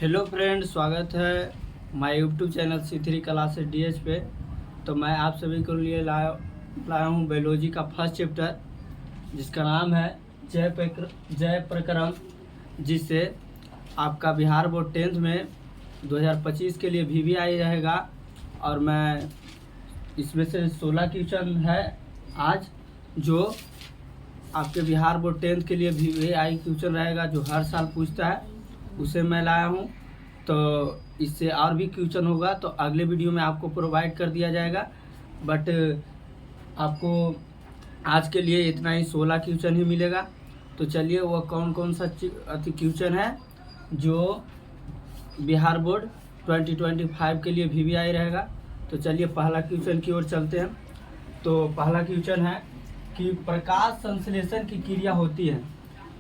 Hello friend, स्वागत है my YouTube channel C3 classes DH पे। तो मैं आप सभी के लिए लाया हूँ बायोलॉजी का फर्स्ट चैप्टर, जिसका नाम है जय प्रक्रम, जिससे आपका बिहार बोर्ड 10th में 2025 के लिए VVI रहेगा। और मैं इसमें से 16 क्वेश्चन है आज, जो आपके बिहार बोर्ड 10th के लिए VVI क्वेश्चन रहेगा, जो हर साल पूछता है, उसे मैं लाया हूँ। तो इससे और भी क्वेश्चन होगा तो अगले वीडियो में आपको प्रोवाइड कर दिया जाएगा, बट आपको आज के लिए इतना ही 16 क्वेश्चन ही मिलेगा। तो चलिए, वो कौन कौन सा क्वेश्चन है जो बिहार बोर्ड 2025 के लिए VVI रहेगा। तो चलिए पहला क्वेश्चन की ओर चलते हैं। तो पहला क्वेश्चन है कि प्रकाश संश्लेषण की क्रिया होती है।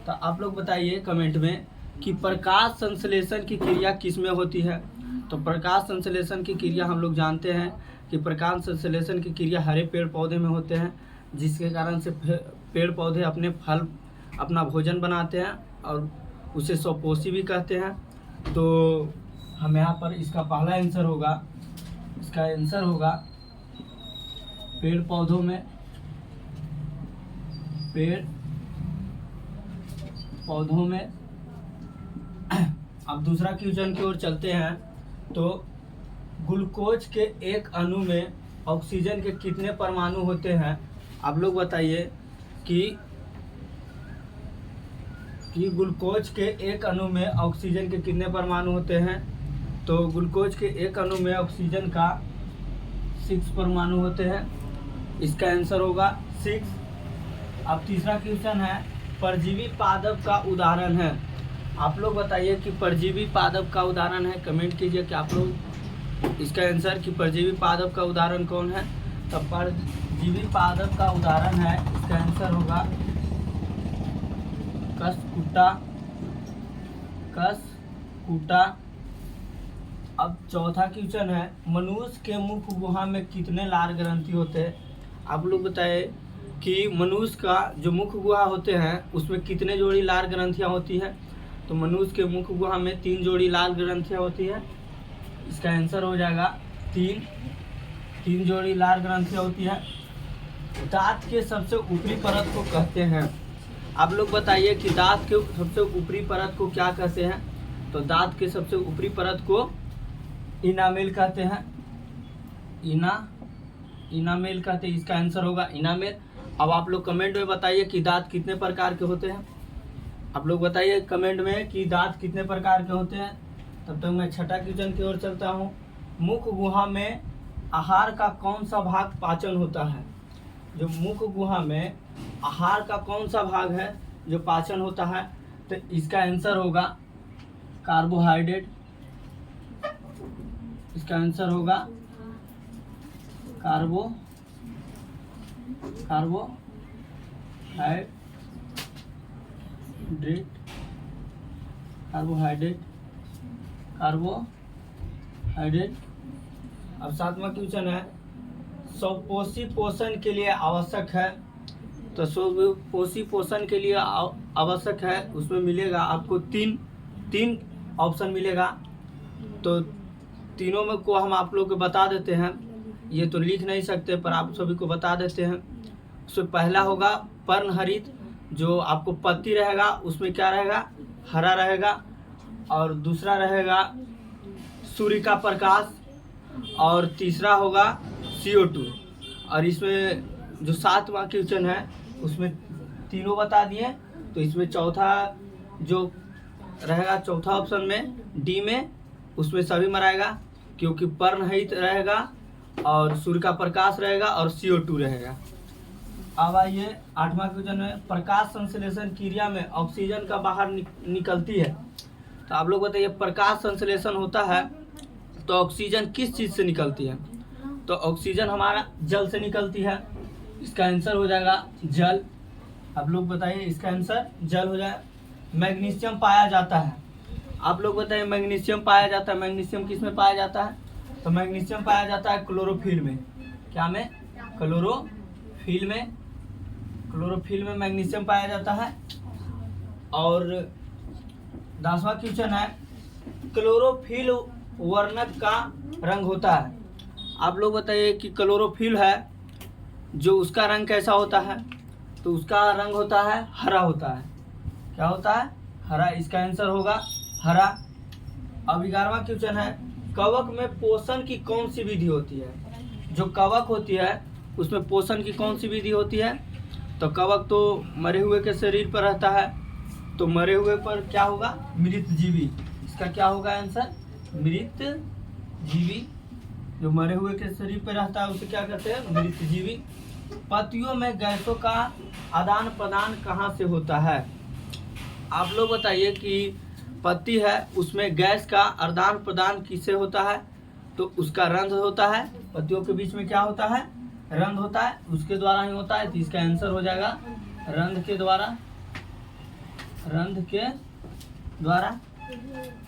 तो आप लोग बताइए कमेंट में कि प्रकाश संश्लेषण की क्रिया किस में होती है। तो प्रकाश संश्लेषण की क्रिया हम लोग जानते हैं कि प्रकाश संश्लेषण की क्रिया हरे पेड़ पौधे में होते हैं, जिसके कारण से पेड़ पौधे अपना भोजन बनाते हैं और उसे स्वपोषी भी कहते हैं। तो हम यहाँ पर इसका पहला आंसर होगा, इसका आंसर होगा पेड़ पौधों में अब दूसरा क्वेश्चन की ओर चलते हैं। तो ग्लूकोज के एक अणु में ऑक्सीजन के कितने परमाणु होते हैं। आप लोग बताइए कि ग्लूकोज के एक अणु में ऑक्सीजन के कितने परमाणु होते हैं। तो ग्लूकोज के एक अणु में ऑक्सीजन का 6 परमाणु होते हैं, इसका आंसर होगा 6। अब तीसरा क्वेश्चन है परजीवी पादप का उदाहरण है। आप लोग बताइए कि परजीवी पादप का उदाहरण है। कमेंट कीजिए कि आप लोग इसका आंसर कि परजीवी पादप का उदाहरण कौन है। तो परजीवी पादप का उदाहरण है, इसका आंसर होगा कसकुटा। अब चौथा क्वेश्चन है मनुष्य के मुख गुहा में कितने लार ग्रंथि होते हैं। आप लोग बताइए कि मनुष्य का जो मुख गुहा होते हैं उसमें कितने जोड़ी लार ग्रंथियाँ होती है। तो मनुष्य के मुख गुहा में 3 जोड़ी लाल ग्रंथियाँ होती है, इसका आंसर हो जाएगा 3 जोड़ी लाल ग्रंथियाँ होती है। दांत के सबसे ऊपरी परत को कहते हैं। आप लोग बताइए कि दांत के सबसे ऊपरी परत को क्या कहते हैं। तो दांत के सबसे ऊपरी परत को इनामेल कहते हैं, इनामेल कहते हैं, इसका आंसर होगा इनामेल। अब आप लोग कमेंट में बताइए कि दांत कितने प्रकार के होते हैं। आप लोग बताइए कमेंट में कि दांत कितने प्रकार के होते हैं। तब तक मैं छठा क्वेश्चन की ओर चलता हूँ। मुख गुहा में आहार का कौन सा भाग पाचन होता है। जो मुख गुहा में आहार का कौन सा भाग है जो पाचन होता है। तो इसका आंसर होगा कार्बोहाइड्रेट, इसका आंसर होगा कार्बोहाइड्रेट। अब सातवां क्वेश्चन है स्वपोषी पोषण के लिए आवश्यक है। तो स्वपोषी पोषण के लिए आवश्यक है, उसमें मिलेगा आपको तीन ऑप्शन मिलेगा। तो तीनों में को हम आप लोग को बता देते हैं, ये तो लिख नहीं सकते पर आप सभी को बता देते हैं। उसमें पहला होगा पर्णहरित, जो आपको पत्ती रहेगा उसमें क्या रहेगा, हरा रहेगा। और दूसरा रहेगा सूर्य का प्रकाश, और तीसरा होगा CO2। और इसमें जो 7वां क्वेश्चन है उसमें तीनों बता दिए। तो इसमें चौथा जो रहेगा, चौथा ऑप्शन में D में, उसमें सभी मराएगा, क्योंकि पर्णहरित रहेगा और सूर्य का प्रकाश रहेगा और CO2 रहेगा। अब आइए 8वां क्वेश्चन में प्रकाश संश्लेषण क्रिया में ऑक्सीजन का बाहर निकलती है। तो आप लोग बताइए प्रकाश संश्लेषण होता है तो ऑक्सीजन किस चीज़ से निकलती है। तो ऑक्सीजन हमारा जल से निकलती है, इसका आंसर हो जाएगा जल। आप लोग बताइए इसका आंसर जल हो जाए। मैग्नीशियम पाया जाता है। आप लोग बताइए मैग्नीशियम पाया जाता है, मैग्नीशियम किस में पाया जाता है। तो मैग्नीशियम पाया जाता है क्लोरोफिल में। क्या में? क्लोरोफिल में मैग्नीशियम पाया जाता है। और 10वां क्वेश्चन है क्लोरोफिल वर्णक का रंग होता है। आप लोग बताइए कि क्लोरोफिल है जो उसका रंग कैसा होता है? तो उसका रंग होता है हरा होता है। क्या होता है? हरा। इसका आंसर होगा हरा। अब 11वां क्वेश्चन है, कवक में पोषण की कौन सी विधि होती है? जो कवक होती है उसमें पोषण की कौन सी विधि होती है? तो कवक तो मरे हुए के शरीर पर रहता है, तो मरे हुए पर क्या होगा? मृतजीवी। इसका क्या होगा आंसर? मृतजीवी। जो मरे हुए के शरीर पर रहता है उसे क्या कहते हैं? मृतजीवी। पत्तियों में गैसों का आदान प्रदान कहाँ से होता है? आप लोग बताइए कि पत्ती है उसमें गैस का आदान प्रदान किससे होता है? तो उसका रंध्र होता है। पत्तियों के बीच में क्या होता है? रंध्र होता है, उसके द्वारा ही होता है। तो इसका आंसर हो जाएगा रंध्र के द्वारा। रंध्र के द्वारा।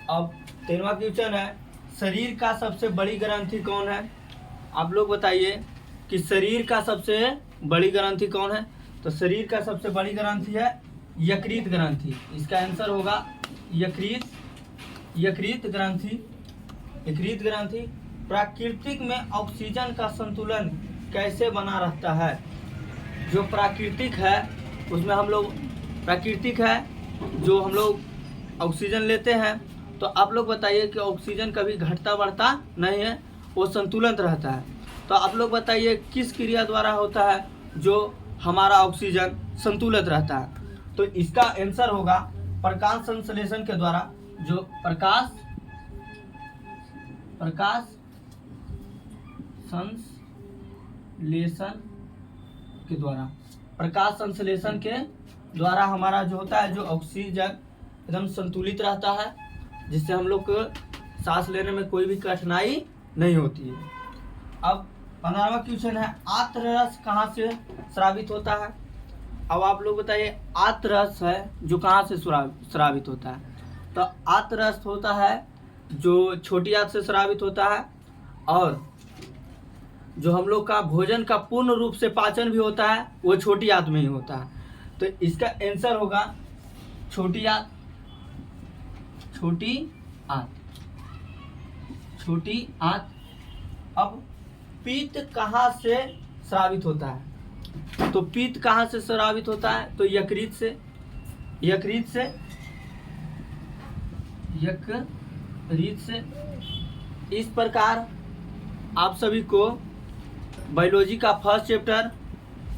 अब 13वां क्वेश्चन है, शरीर का सबसे बड़ी ग्रंथि कौन है? आप लोग बताइए कि शरीर का सबसे बड़ी ग्रंथि कौन है? तो शरीर का सबसे बड़ी ग्रंथि है यकृत ग्रंथि। इसका आंसर होगा यकृत ग्रंथि। यकृत ग्रंथि। प्राकृतिक में ऑक्सीजन का संतुलन कैसे बना रहता है? जो प्राकृतिक है उसमें हम लोग प्राकृतिक है जो हम लोग ऑक्सीजन लेते हैं, तो आप लोग बताइए कि ऑक्सीजन कभी घटता बढ़ता नहीं है, वो संतुलित रहता है। तो आप लोग बताइए किस क्रिया द्वारा होता है जो हमारा ऑक्सीजन संतुलित रहता है? तो इसका आंसर होगा प्रकाश संश्लेषण के द्वारा। जो प्रकाश संश्लेषण के द्वारा, प्रकाश संश्लेषण के द्वारा हमारा जो होता है, जो ऑक्सीजन एकदम संतुलित रहता है, जिससे हम लोग को सांस लेने में कोई भी कठिनाई नहीं होती है। अब 15वां क्वेश्चन है, आत्ररस कहाँ से स्रावित होता है? अब आप लोग बताइए आत्ररस है जो कहाँ से स्रावित होता है? तो आत्ररस होता है जो छोटी आंत से स्रावित होता है, और जो हम लोग का भोजन का पूर्ण रूप से पाचन भी होता है वो छोटी आंत में ही होता है। तो इसका आंसर होगा छोटी आंत। छोटी आंत। अब पित्त कहाँ से स्रावित होता है? तो पित्त कहाँ से स्रावित होता है? तो यकृत से। इस प्रकार आप सभी को बायोलॉजी का फर्स्ट चैप्टर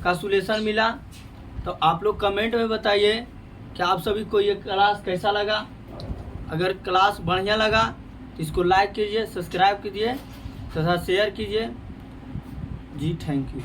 का सॉल्यूशन मिला। तो आप लोग कमेंट में बताइए कि आप सभी को ये क्लास कैसा लगा। अगर क्लास बढ़िया लगा तो इसको लाइक कीजिए, सब्सक्राइब कीजिए तथा शेयर कीजिए। जी थैंक यू।